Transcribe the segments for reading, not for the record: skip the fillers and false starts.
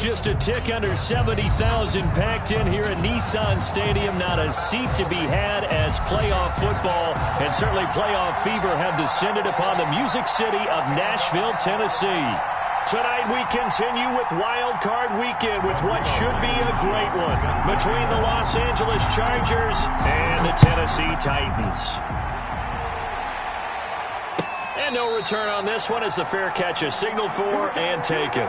Just a tick under 70,000 packed in here at Nissan Stadium. Not a seat to be had as playoff football and certainly playoff fever have descended upon the Music City of Nashville, Tennessee. Tonight we continue with Wild Card Weekend with what should be a great one between the Los Angeles Chargers and the Tennessee Titans. And no return on this one as the fair catch is signaled for and taken.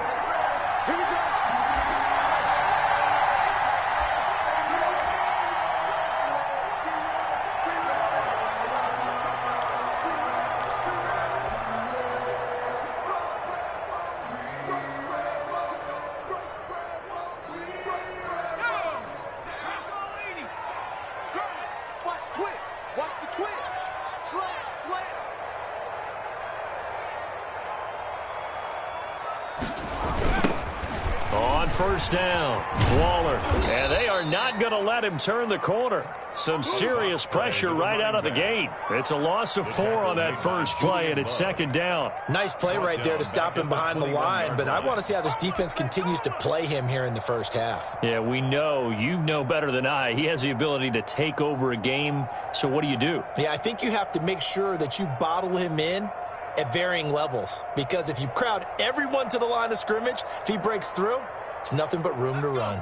First down, Waller, and they are not going to let him turn the corner. Some serious pressure right out of the gate. It's a loss of 4 on that first play, and it's second down. Nice play right there to stop him behind the line, but I want to see how this defense continues to play him here in the first half. Yeah, we know, you know better than I, he has the ability to take over a game, so what do? Yeah, I think you have to make sure that you bottle him in at varying levels, because if you crowd everyone to the line of scrimmage, if he breaks through, it's nothing but room to run.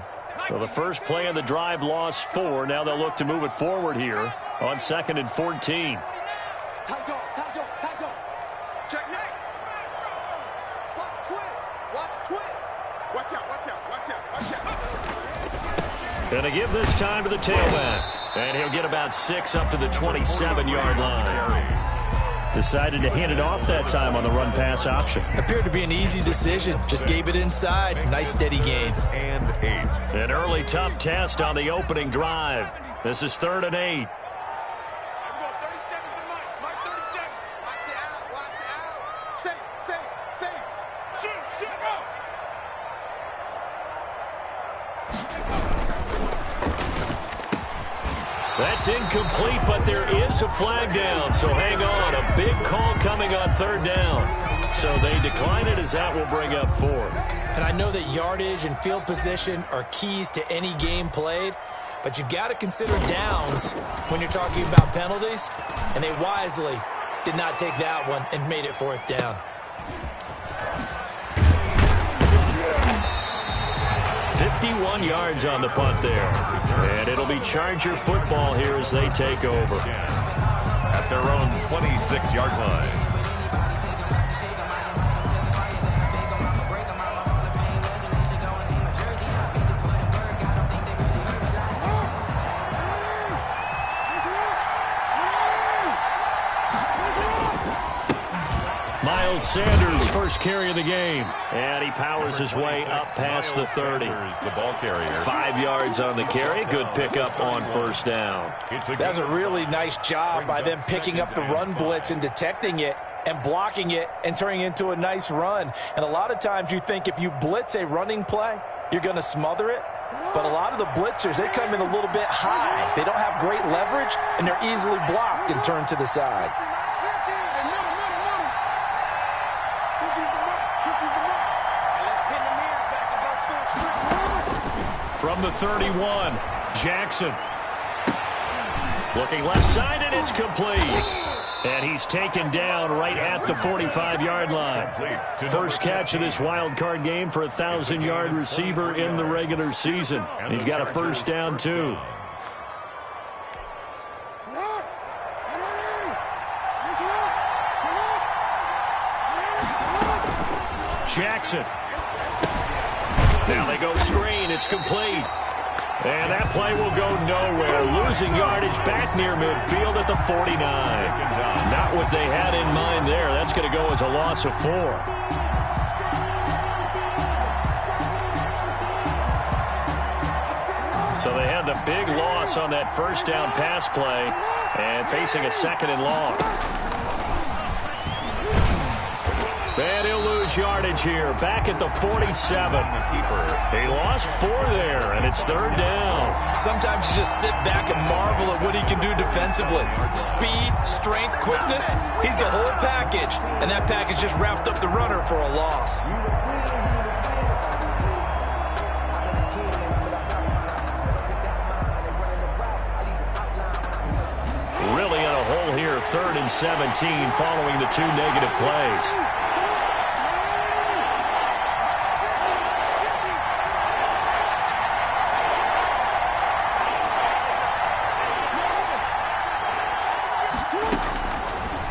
Well, the first play of the drive lost 4. Now they'll look to move it forward here on 2nd and 14. Check neck. Watch twins. Watch out. Going to give this time to the tailback. And he'll get about 6 up to the 27-yard line. Decided to hand it off that time on the run-pass option. Appeared to be an easy decision. Just gave it inside. Nice steady gain. And 8. An early tough test on the opening drive. This is 3rd and 8. That's incomplete, but there is a flag down, so hang on. A big call coming on 3rd down. So they decline it as that will bring up 4th. And I know that yardage and field position are keys to any game played, but you've got to consider downs when you're talking about penalties, and they wisely did not take that one and made it 4th down. .51 yards on the punt there. And it'll be Charger football here as they take over. At their own 26-yard line. Miles Sanders, first carry of the game. And he powers his way up past the 30. The ball carrier. 5 yards on the carry. Good pickup on 1st down. That's a really nice job by them picking up the run blitz and detecting it and blocking it and turning it into a nice run. And a lot of times you think if you blitz a running play, you're going to smother it. But a lot of the blitzers, they come in a little bit high. They don't have great leverage, and they're easily blocked and turned to the side. From the 31, Jackson. Looking left side, and it's complete. And he's taken down right at the 45-yard line. First catch of this wild card game for a 1,000-yard receiver in the regular season. He's got a first down, too. Jackson. Now they go screen. It's complete. And that play will go nowhere. Losing yardage back near midfield at the 49. Not what they had in mind there. That's going to go as a loss of 4. So they had the big loss on that first down pass play and facing a 2nd and long. And he'll lose yardage here. Back at the 47. He lost 4 there, and it's 3rd down. Sometimes you just sit back and marvel at what he can do defensively. Speed, strength, quickness. He's the whole package. And that package just wrapped up the runner for a loss. 3rd and 17 following the 2 negative plays.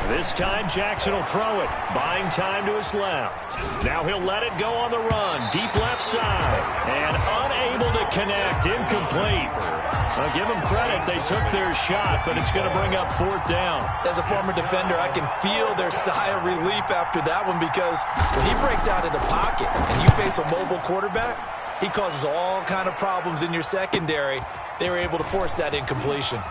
This time, Jackson will throw it, buying time to his left. Now he'll let it go on the run, deep left side, and unable to connect, incomplete. I'll give them credit, they took their shot, but it's going to bring up 4th down. As a former defender, I can feel their sigh of relief after that one, because when he breaks out of the pocket and you face a mobile quarterback, he causes all kind of problems in your secondary. They were able to force that incompletion.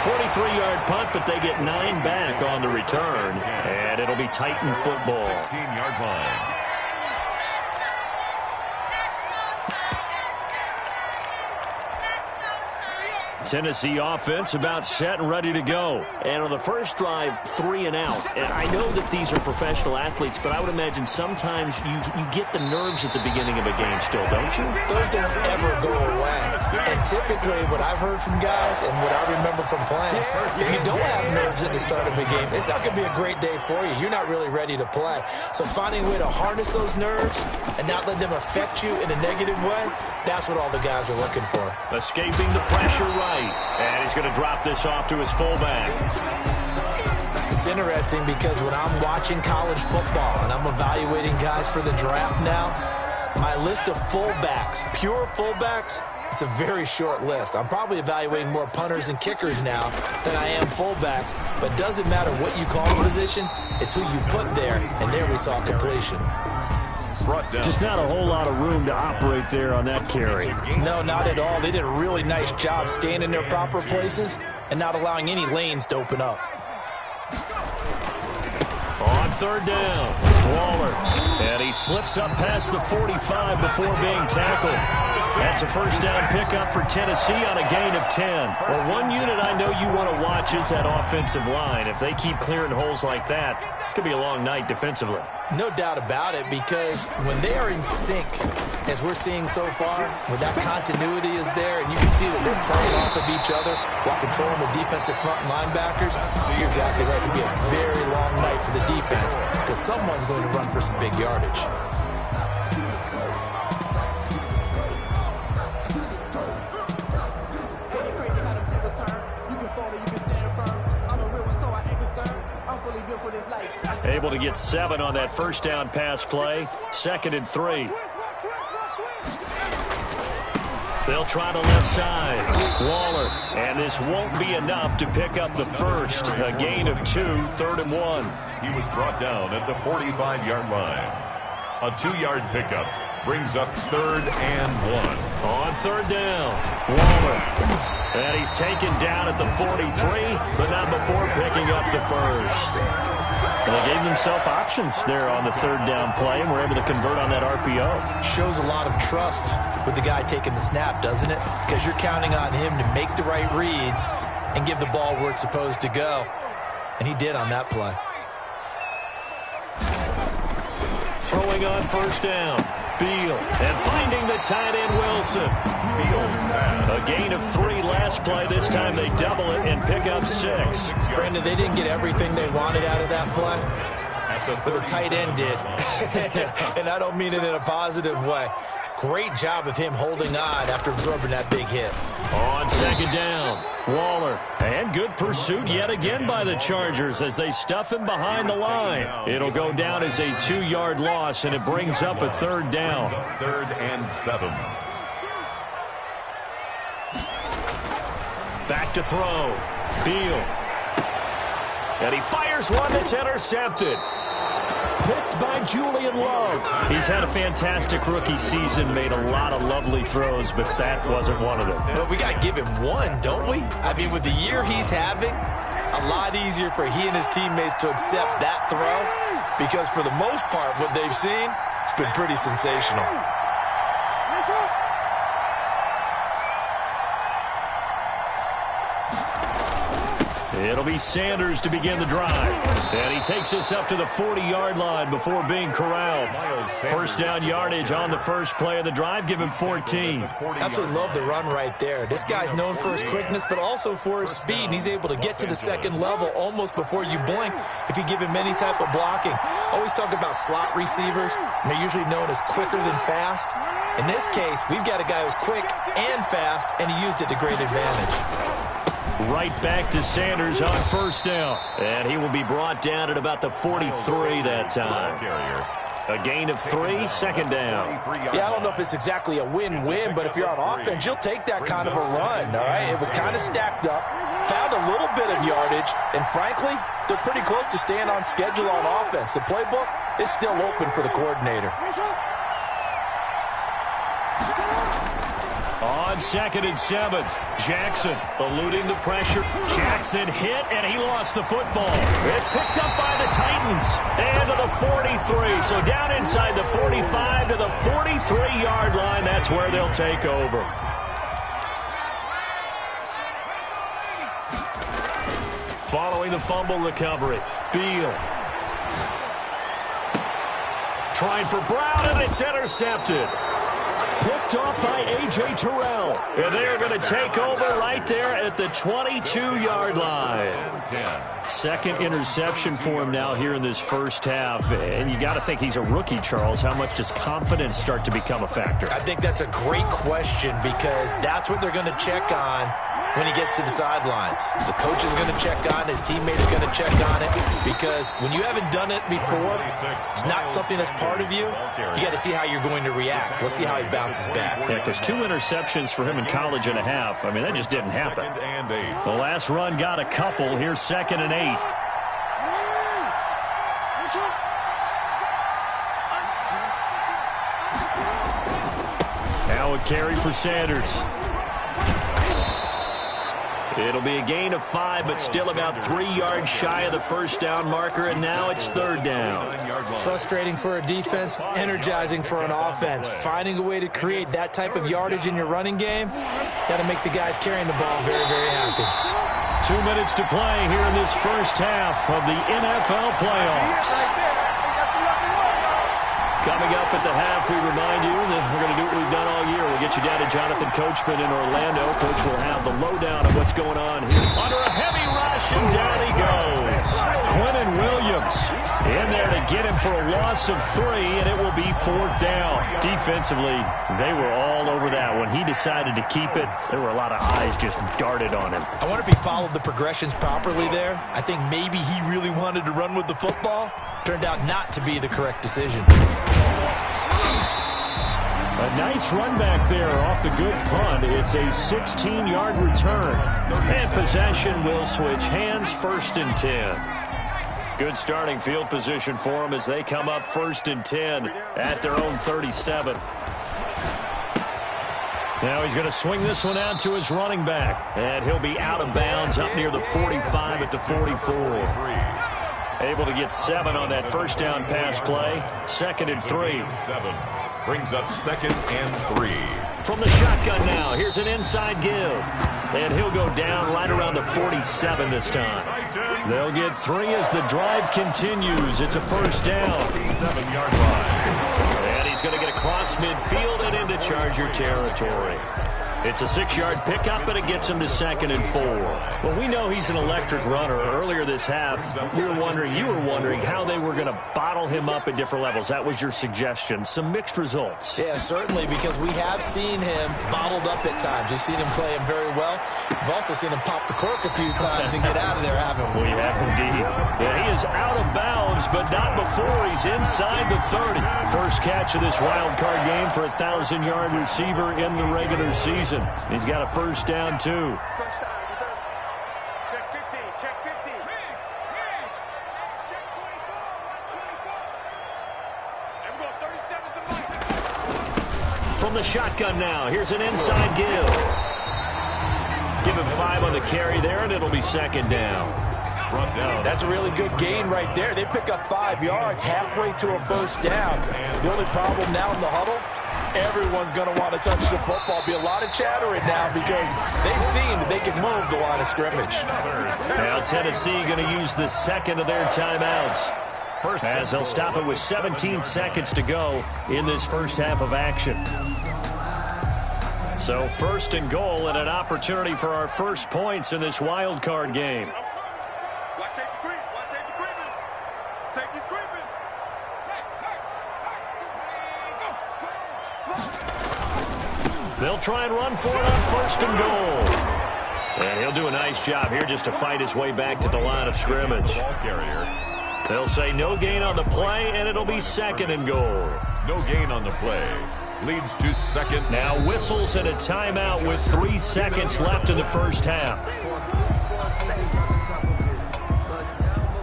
43-yard punt, but they get 9 back on the return, and it'll be Titan football. 16-yard line. Tennessee offense about set and ready to go. And on the first drive, 3 and out. And I know that these are professional athletes, but I would imagine sometimes you get the nerves at the beginning of a game still, don't you? Those don't ever go away. And typically what I've heard from guys and what I remember from playing, if you don't have nerves at the start of a game, it's not going to be a great day for you. You're not really ready to play. So finding a way to harness those nerves and not let them affect you in a negative way, that's what all the guys are looking for. Escaping the pressure right. And he's going to drop this off to his fullback. It's interesting because when I'm watching college football and I'm evaluating guys for the draft now, my list of fullbacks, pure fullbacks, it's a very short list. I'm probably evaluating more punters and kickers now than I am fullbacks, but it doesn't matter what you call the position, it's who you put there, and there we saw completion. Just not a whole lot of room to operate there on that carry. No, not at all. They did a really nice job staying in their proper places and not allowing any lanes to open up. On 3rd down, Waller. And he slips up past the 45 before being tackled. That's a 1st down pickup for Tennessee on a gain of 10. Well, one unit I know you want to watch is that offensive line. If they keep clearing holes like that, it could be a long night defensively. No doubt about it, because when they are in sync, as we're seeing so far, when that continuity is there, and you can see that they're playing off of each other while controlling the defensive front linebackers, you're exactly right. It could be a very long night for the defense, because someone's going to run for some big yardage. Able to get 7 on that 1st down pass play. 2nd and 3. They'll try the left side. Waller. And this won't be enough to pick up the 1st. A gain of 2, 3rd and 1. He was brought down at the 45-yard line. A 2-yard pickup brings up 3rd and 1. On 3rd down, Waller. And he's taken down at the 43, but not before picking up the 1st. And they gave themselves options there on the 3rd down play, and were able to convert on that RPO. Shows a lot of trust with the guy taking the snap, doesn't it? Because you're counting on him to make the right reads and give the ball where it's supposed to go. And he did on that play. Throwing on 1st down, Beal. And finding the tight end, Wilson. A gain of 3 last play. This time they double it and pick up 6. Brandon, they didn't get everything they wanted out of that play, but the tight end did. And I don't mean it in a positive way. Great job of him holding on after absorbing that big hit. On 2nd down, Waller. And good pursuit yet again by the Chargers as they stuff him behind the line. It'll go down as a 2-yard loss, and it brings up a 3rd down. 3rd and 7. Back to throw. Beal. And he fires one that's intercepted. Picked by Julian Love. He's had a fantastic rookie season, made a lot of lovely throws, but that wasn't one of them. Well, we got to give him one, don't we? I mean, with the year he's having, a lot easier for he and his teammates to accept that throw, because for the most part, what they've seen, it's been pretty sensational. It'll be Sanders to begin the drive. And he takes us up to the 40-yard line before being corralled. First down yardage on the first play of the drive. Give him 14. Absolutely love the run right there. This guy's known for his quickness, but also for his speed. And he's able to get to the second level almost before you blink if you give him any type of blocking. Always talk about slot receivers. And they're usually known as quicker than fast. In this case, we've got a guy who's quick and fast, and he used it to great advantage. Right back to Sanders on first down. And he will be brought down at about the 43 that time. A gain of 3, second down. Yeah, I don't know if it's exactly a win-win, but if you're on offense, you'll take that kind of a run, all right? It was kind of stacked up, found a little bit of yardage, and frankly, they're pretty close to staying on schedule on offense. The playbook is still open for the coordinator. On 2nd and 7, Jackson eluding the pressure. Jackson hit, and he lost the football. It's picked up by the Titans. And to the 43. So down inside the 45 to the 43-yard line. That's where they'll take over. Following the fumble recovery, Beal. Trying for Brown, and it's intercepted. Picked off by A.J. Terrell. And they're going to take over right there at the 22-yard line. Second interception for him now here in this first half. And you got to think he's a rookie, Charles. How much does confidence start to become a factor? I think that's a great question because that's what they're going to check on when he gets to the sidelines. The coach is going to check on, his teammates are going to check on it, because when you haven't done it before, it's not something that's part of you. You got to see how you're going to react. Let's see how he bounces back. Yeah, because 2 interceptions for him in college and a half. I mean, that just didn't happen. The last run got a couple. Here's 2nd and 8. Now a carry for Sanders. It'll be a gain of 5, but still about 3 yards shy of the first down marker, and now it's 3rd down. Frustrating for a defense, energizing for an offense. Finding a way to create that type of yardage in your running game, got to make the guys carrying the ball very, very happy. 2 minutes to play here in this first half of the NFL playoffs. Coming up at the half, we remind you that we're going to do what we've done all year. We'll get you down to Jonathan Coachman in Orlando. Coach will have the lowdown of what's going on here. Under a heavy rush, and down he goes. Quinnen Williams in there to get him for a loss of 3, and it will be 4th down. Defensively, they were all over that. When he decided to keep it, there were a lot of eyes just darted on him. I wonder if he followed the progressions properly there. I think maybe he really wanted to run with the football. Turned out not to be the correct decision. A nice run back there off the good punt. It's a 16-yard return. And possession will switch hands, 1st and 10. Good starting field position for them as they come up 1st and 10 at their own 37. Now he's going to swing this one out to his running back. And he'll be out of bounds up near the 45 at the 44. Able to get 7 on that first down pass play. 2nd and 3. 7 brings up 2nd and 3. From the shotgun now, here's an inside give. And he'll go down right around the 47 this time. They'll get 3 as the drive continues. It's a first down. 7-yard line. And he's going to get across midfield and into Charger territory. It's a 6-yard pickup, and it gets him to 2nd and 4. Well, we know he's an electric runner. Earlier this half, you were wondering how they were going to bottle him up at different levels. That was your suggestion. Some mixed results. Yeah, certainly, because we have seen him bottled up at times. We've seen him play him very well. We've also seen him pop the cork a few times and get out of there, haven't we? We have indeed. Yeah, he is out of bounds, but not before he's inside the 30. First catch of this wild card game for a 1,000-yard receiver in the regular season. He's got a first down, too. Touchdown, defense. Check 50, check 50. Check 24, and we go 37 to From the shotgun now, here's an inside give. Give him 5 on the carry there, and it'll be 2nd down. That's a really good gain right there. They pick up 5 yards halfway to a first down. The only problem now in the huddle, Everyone's going to want to touch the football. Be a lot of chatter right now because they've seen that they can move the line of scrimmage. Now Tennessee going to use the second of their timeouts, as they'll stop it with 17 seconds to go in this first half of action. So first and goal, and an opportunity for our first points in this wild card game. Watch safety creep. Watch safety creeping. Safety's creeping. They'll try and run for it on first and goal. And he'll do a nice job here just to fight his way back to the line of scrimmage. They'll say no gain on the play, and it'll be second and goal. No gain on the play. Leads to second. Now whistles and a timeout with 3 seconds left in the first half.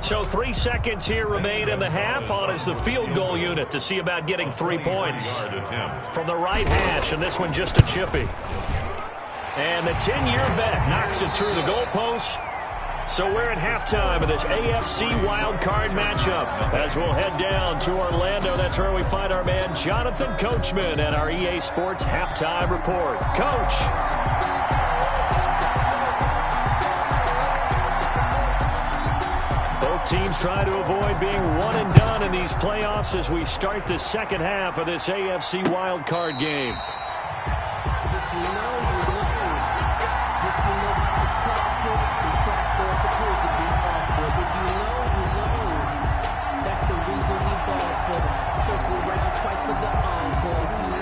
So 3 seconds here remain in the half. On is the field goal unit to see about getting 3 points. From the right hash, and this one just a chippy. And the 10-year vet knocks it through the goalpost. So we're at halftime of this AFC wildcard matchup as we'll head down to Orlando. That's where we find our man Jonathan Coachman at our EA Sports Halftime Report. Coach. Both teams try to avoid being one and done in these playoffs as we start the second half of this AFC wildcard game.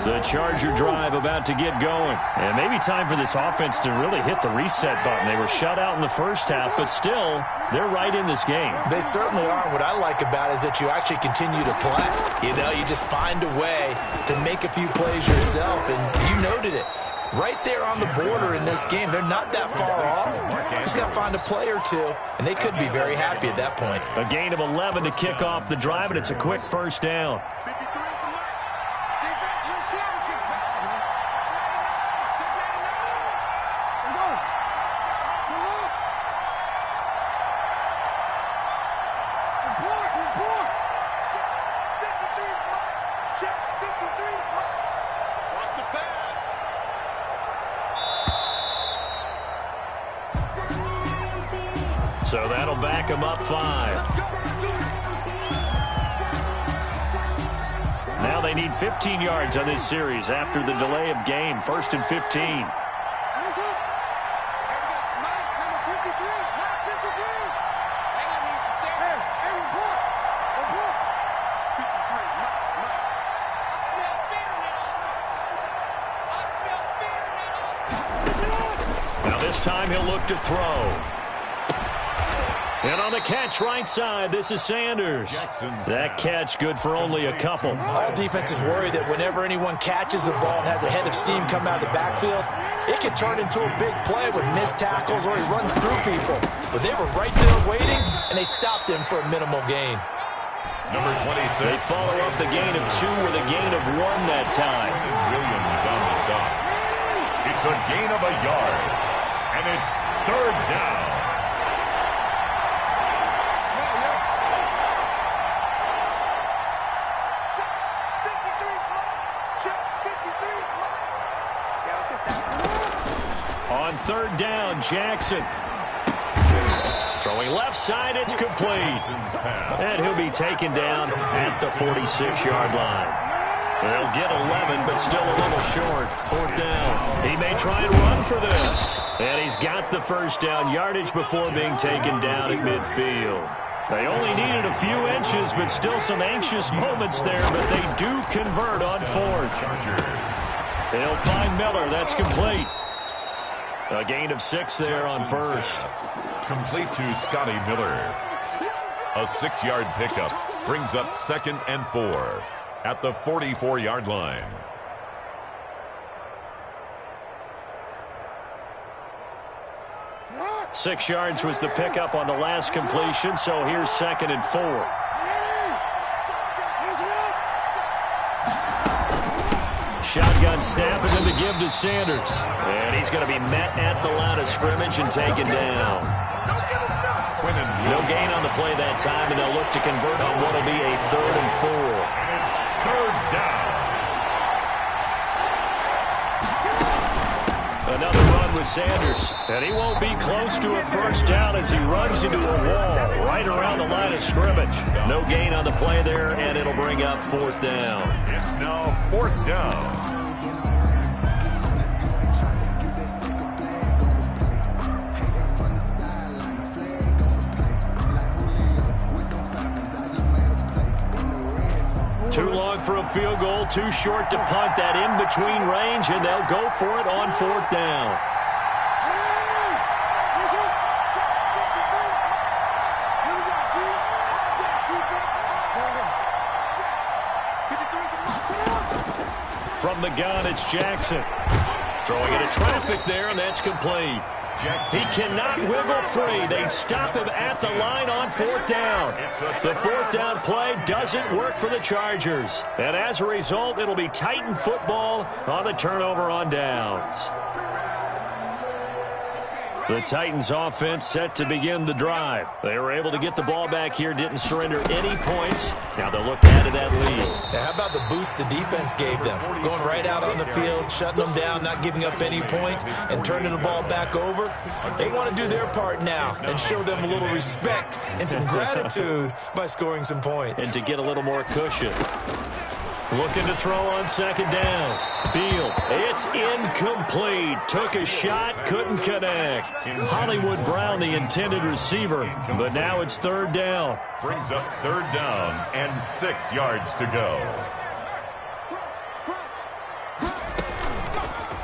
The Charger drive about to get going. And maybe time for this offense to really hit the reset button. They were shut out in the first half, but still, they're right in this game. They certainly are. What I like about it is that you actually continue to play. You know, you just find a way to make a few plays yourself, and you noted it. Right there on the border in this game. They're not that far off. Just got to find a play or two, and they could be very happy at that point. A gain of 11 to kick off the drive, and it's a quick first down. So that'll back him up 5. Now they need 15 yards on this series after the delay of game. First and 15. Now this time he'll look to throw. And on the catch right side, this is Sanders. That catch good for only a couple. All defenses worry that whenever anyone catches the ball and has a head of steam come out of the backfield, it can turn into a big play with missed tackles or he runs through people. But they were right there waiting, and they stopped him for a minimal gain. Number 26. They follow up the gain of 2 with a gain of 1 that time. Williams on the stop. It's a gain of a yard, and it's third down. On third down, Jackson. Throwing left side, it's complete. And he'll be taken down at the 46-yard line. They'll get 11, but still a little short. Fourth down. He may try and run for this. And he's got the first down yardage before being taken down at midfield. They only needed a few inches, but still some anxious moments there, but they do convert on fourth. They'll find Miller. That's complete. A gain of 6 there on first. Complete to Scotty Miller. A 6-yard pickup brings up second and 4 at the 44-yard line. Six yards was the pickup on the last completion, so here's second and 4. Shotgun snap and then the give to Sanders. And he's going to be met at the line of scrimmage and taken down. No gain on the play that time, and they'll look to convert on what will be a 3rd and 4. And it's third down. Another run with Sanders. And he won't be close to a first down as he runs into a wall right around the line of scrimmage. No gain on the play there, and it'll bring up fourth down. It's now fourth down. Too long for a field goal, too short to punt that in-between range, and they'll go for it on fourth down. From the gun, it's Jackson. Throwing into traffic there, and that's complete. He cannot wiggle free. They stop him at the line on fourth down. The fourth down play doesn't work for the Chargers. And as a result, it'll be Titan football on the turnover on downs. The Titans offense set to begin the drive. They were able to get the ball back here, didn't surrender any points. Now they'll look to add to that lead. Now, how about the boost the defense gave them? Going right out on the field, shutting them down, not giving up any points, and turning the ball back over. They want to do their part now and show them a little respect and some gratitude by scoring some points. And to get a little more cushion. Looking to throw on second down. Beal, it's incomplete. Took a shot, couldn't connect. Hollywood Brown, the intended receiver, but now it's third down. Brings up third down and 6 yards to go.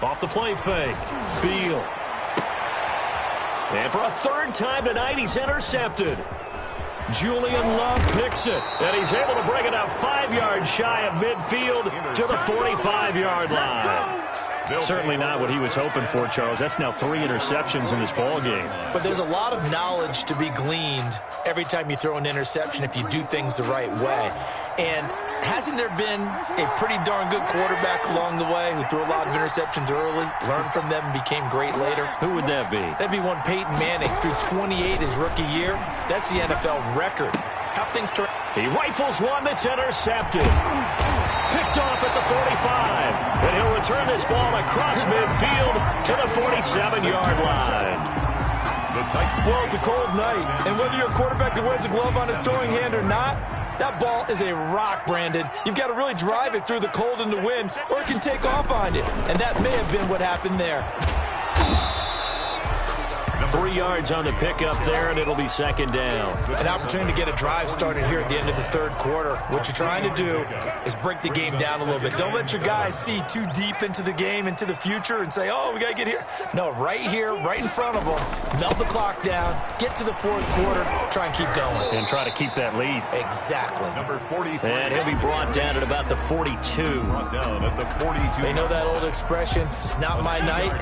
Off the play fake. Beal. And for a third time tonight, he's intercepted. Julian Love picks it, and he's able to bring it up 5 yards shy of midfield to the 45-yard line. Certainly not what he was hoping for, Charles. That's now 3 interceptions in this ball game. But there's a lot of knowledge to be gleaned every time you throw an interception if you do things the right way. And hasn't there been a pretty darn good quarterback along the way who threw a lot of interceptions early, learned from them, and became great later? Who would that be? That'd be one Peyton Manning. Threw 28 his rookie year. That's the NFL record. How things turn. He rifles one that's intercepted. Picked off at the 45. And he'll return this ball across midfield to the 47-yard line. Well, it's a cold night. And whether you're a quarterback that wears a glove on his throwing hand or not, that ball is a rock, Brandon. You've got to really drive it through the cold and the wind, or it can take off on you. And that may have been what happened there. 3 yards on the pickup there, and it'll be second down. An opportunity to get a drive started here at the end of the third quarter. What you're trying to do is break the game down a little bit. Don't let your guys see too deep into the game, into the future, and say, oh, we got to get here. No, right here, right in front of them. Melt the clock down, get to the fourth quarter, try and keep going. And try to keep that lead. Exactly. Number 43. And he'll be brought down at about the 42. Brought down at the 42. They know that old expression, it's not my night.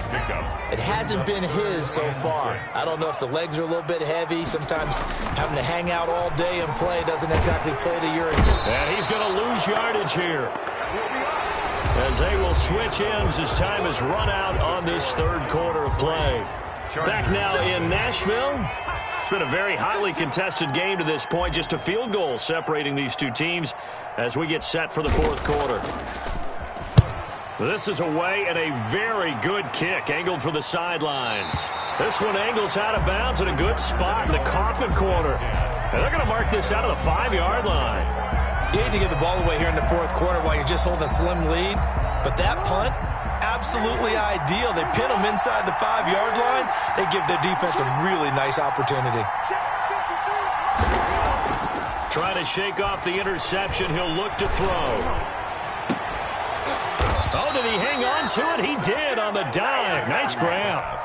It hasn't been his so far. I don't know if the legs are a little bit heavy. Sometimes having to hang out all day and play doesn't exactly play to your... And he's going to lose yardage here, as they will switch ends as time is run out on this third quarter of play. Back now in Nashville. It's been a very highly contested game to this point. Just a field goal separating these two teams as we get set for the fourth quarter. This is away and a very good kick angled for the sidelines. This one angles out of bounds in a good spot in the coffin corner. And they're going to mark this out of the 5-yard line. You hate to get the ball away here in the fourth quarter while you're just holding a slim lead. But that punt, absolutely ideal. They pin them inside the 5-yard line. They give their defense a really nice opportunity. Trying to shake off the interception. He'll look to throw. Oh, did he hang on to it? He did on the dive. Nice grab.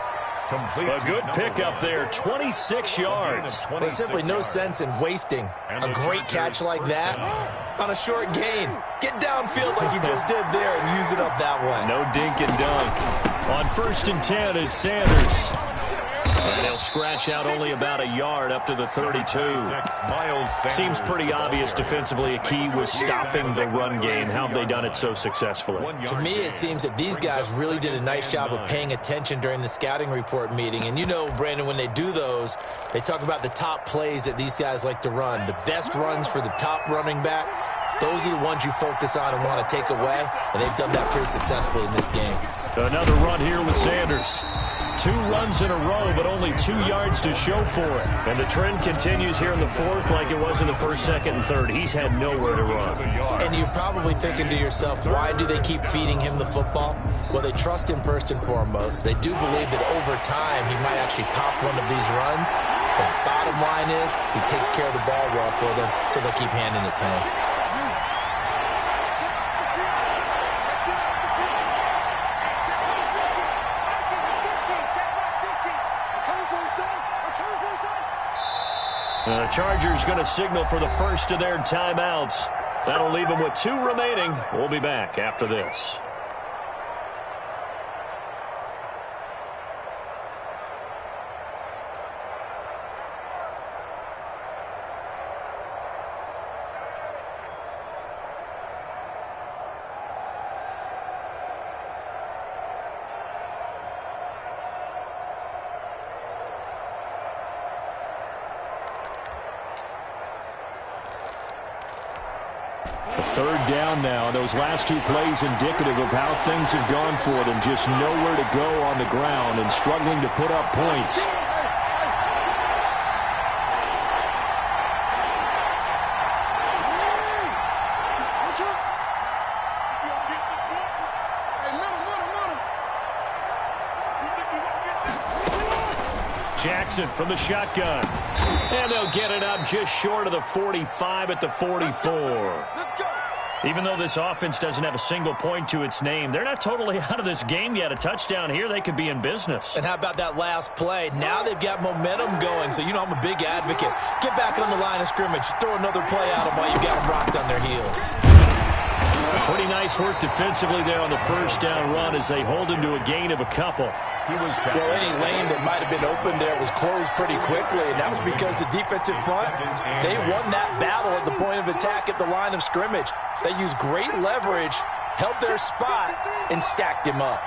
A good pickup there, 26 yards. There's simply no sense in wasting a great catch like that on a short gain. Get downfield like you just did there and use it up that way. No dink and dunk. On 1st and 10, it's Sanders. And he'll scratch out only about a yard up to the 32. Seems pretty obvious defensively a key was stopping the run game. How have they done it so successfully? To me, it seems that these guys really did a nice job of paying attention during the scouting report meeting. And you know, Brandon, when they do those, they talk about the top plays that these guys like to run. The best runs for the top running back, those are the ones you focus on and want to take away. And they've done that pretty successfully in this game. Another run here with Sanders. 2 runs in a row, but only 2 yards to show for it. And the trend continues here in the fourth like it was in the first, second, and third. He's had nowhere to run. And you're probably thinking to yourself, why do they keep feeding him the football? Well, they trust him first and foremost. They do believe that over time he might actually pop one of these runs. But bottom line is he takes care of the ball well for them, so they'll keep handing it to him. The Chargers going to signal for the first of their timeouts. That'll leave them with 2 remaining. We'll be back after this. Third down now. Those last 2 plays indicative of how things have gone for them. Just nowhere to go on the ground and struggling to put up points. Jackson from the shotgun. And they'll get it up just short of the 45 at the 44. Even though this offense doesn't have a single point to its name, they're not totally out of this game yet. A touchdown here, they could be in business. And how about that last play? Now they've got momentum going, so you know I'm a big advocate. Get back on the line of scrimmage. Throw another play at them while you've got them rocked on their heels. Pretty nice work defensively there on the first down run as they hold him to a gain of a couple. Well, any lane that might have been open there was closed pretty quickly, and that was because the defensive front, they won that battle at the point of attack at the line of scrimmage. They used great leverage, held their spot, and stacked him up.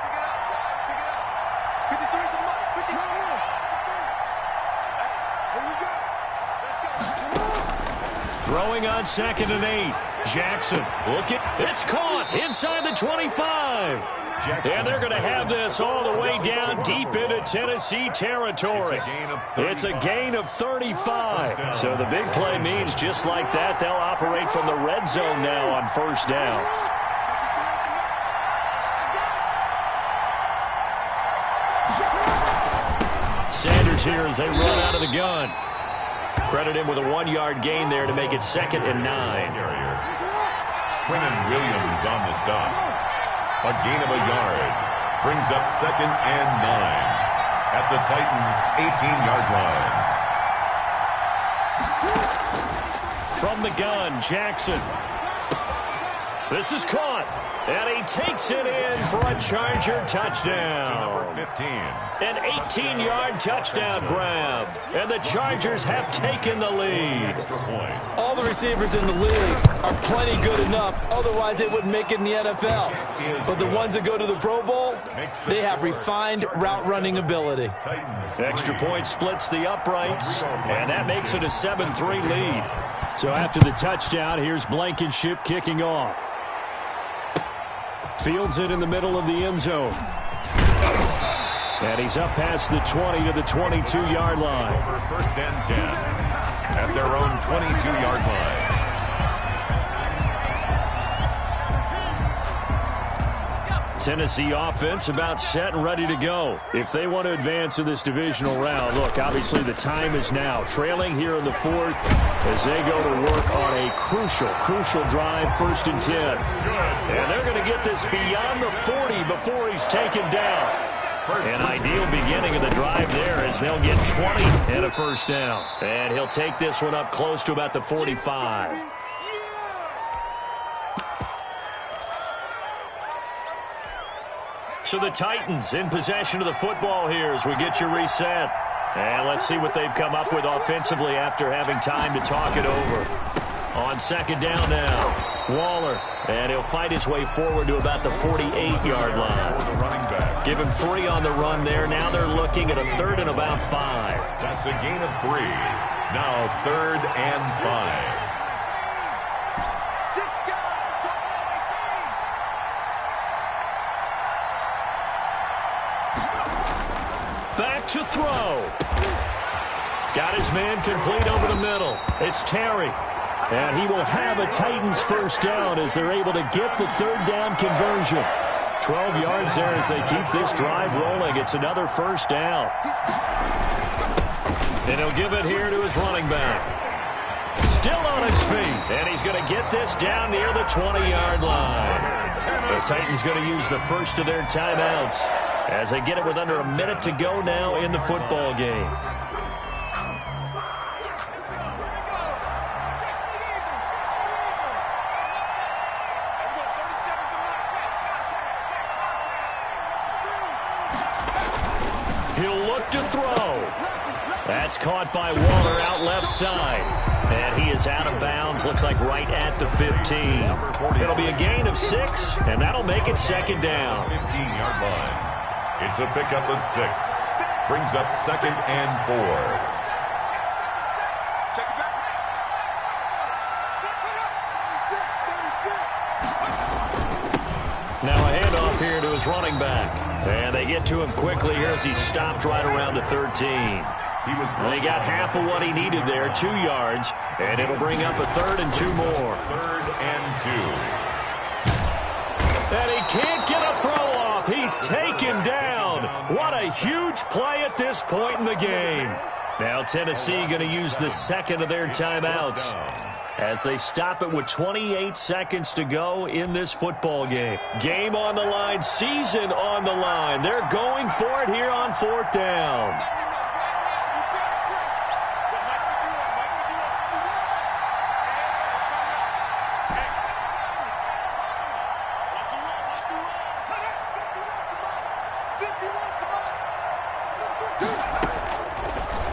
Throwing on 2nd and 8. Jackson, look at, it's caught inside the 25. And they're going to have this all the way down deep into Tennessee territory. It's a gain of 35. So the big play means just like that, they'll operate from the red zone now on first down. Sanders here as they run out of the gun. Credit him with a 1-yard gain there to make it 2nd and 9. Quinton Williams on the stop. A gain of a yard. Brings up 2nd and 9. At the Titans' 18-yard line. From the gun, Jackson. This is caught. And he takes it in for a Charger touchdown. Number 15. An 18-yard touchdown grab. And the Chargers have taken the lead. All the receivers in the league are plenty good enough. Otherwise, they wouldn't make it in the NFL. But the ones that go to the Pro Bowl, they have refined route running ability. Extra point splits the uprights. And that makes it a 7-3 lead. So after the touchdown, here's Blankenship kicking off. Fields it in the middle of the end zone. And he's up past the 20 to the 22-yard line. Over 1st and 10 at their own 22-yard line. Tennessee offense about set and ready to go. If they want to advance in this divisional round, look, obviously the time is now. Trailing here in the 4th as they go to work on a crucial drive, 1st and 10. And they're going to get this beyond the 40 before he's taken down. An ideal beginning of the drive there as they'll get 20 and a 1st down. And he'll take this one up close to about the 45. So the Titans in possession of the football here as we get you reset. And let's see what they've come up with offensively after having time to talk it over. On 2nd down now, Waller. And he'll fight his way forward to about the 48-yard line. Give him 3 on the run there. Now they're looking at a 3rd and about 5. That's a gain of 3. Now 3rd and 5. Back to throw. Got his man complete over the middle. It's Terry. And he will have a Titans first down as they're able to get the third down conversion. 12 yards there as they keep this drive rolling. It's another first down. And he'll give it here to his running back. Still on his feet. And he's going to get this down near the 20-yard line. The Titans going to use the first of their timeouts as they get it with under a minute to go now in the football game. He'll look to throw. That's caught by Waller out left side. And he is out of bounds, looks like right at the 15. It'll be a gain of 6, and that'll make it second down. 15-yard line. It's a pickup of 6. Brings up second and 4. Now a handoff here to his running back. And they get to him quickly here as he stopped right around the 13. They got half of what he needed there, 2 yards, and it'll bring up a 3rd and 2 more. 3rd and 2. And he can't get a throw off. He's taken down. What a huge play at this point in the game. Now Tennessee going to use the second of their timeouts as they stop it with 28 seconds to go in this football game. Game on the line, season on the line. They're going for it here on 4th down.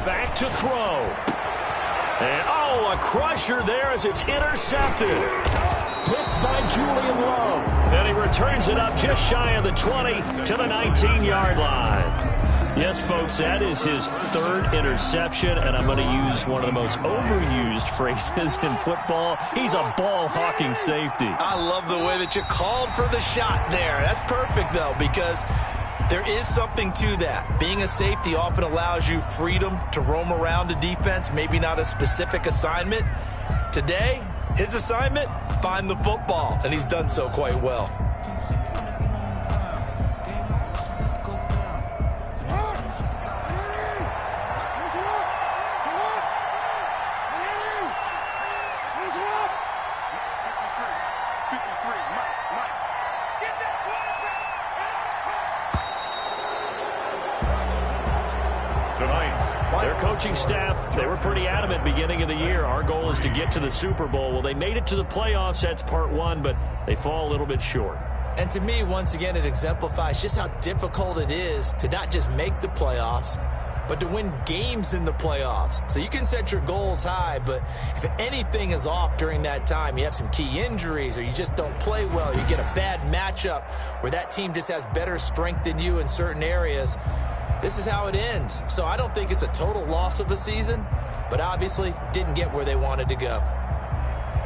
Back to throw. And, oh, a crusher there as it's intercepted. Picked by Julian Love. And he returns it up just shy of the 20 to the 19-yard line. Yes, folks, that is his 3rd interception, and I'm going to use one of the most overused phrases in football. He's a ball-hawking safety. I love the way that you called for the shot there. That's perfect, though, because there is something to that. Being a safety often allows you freedom to roam around a defense, maybe not a specific assignment. Today, his assignment, find the football, and he's done so quite well. Their coaching staff, they were pretty adamant beginning of the year. Our goal is to get to the Super Bowl. Well, they made it to the playoffs. That's part 1, but they fall a little bit short. And to me, once again, it exemplifies just how difficult it is to not just make the playoffs, but to win games in the playoffs. So you can set your goals high, but if anything is off during that time, you have some key injuries or you just don't play well, you get a bad matchup where that team just has better strength than you in certain areas, this is how it ends. So I don't think it's a total loss of a season, but obviously didn't get where they wanted to go.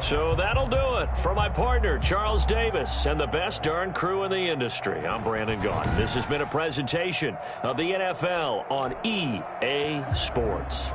So that'll do it. For my partner, Charles Davis, and the best darn crew in the industry, I'm Brandon Gaudin. This has been a presentation of the NFL on EA Sports.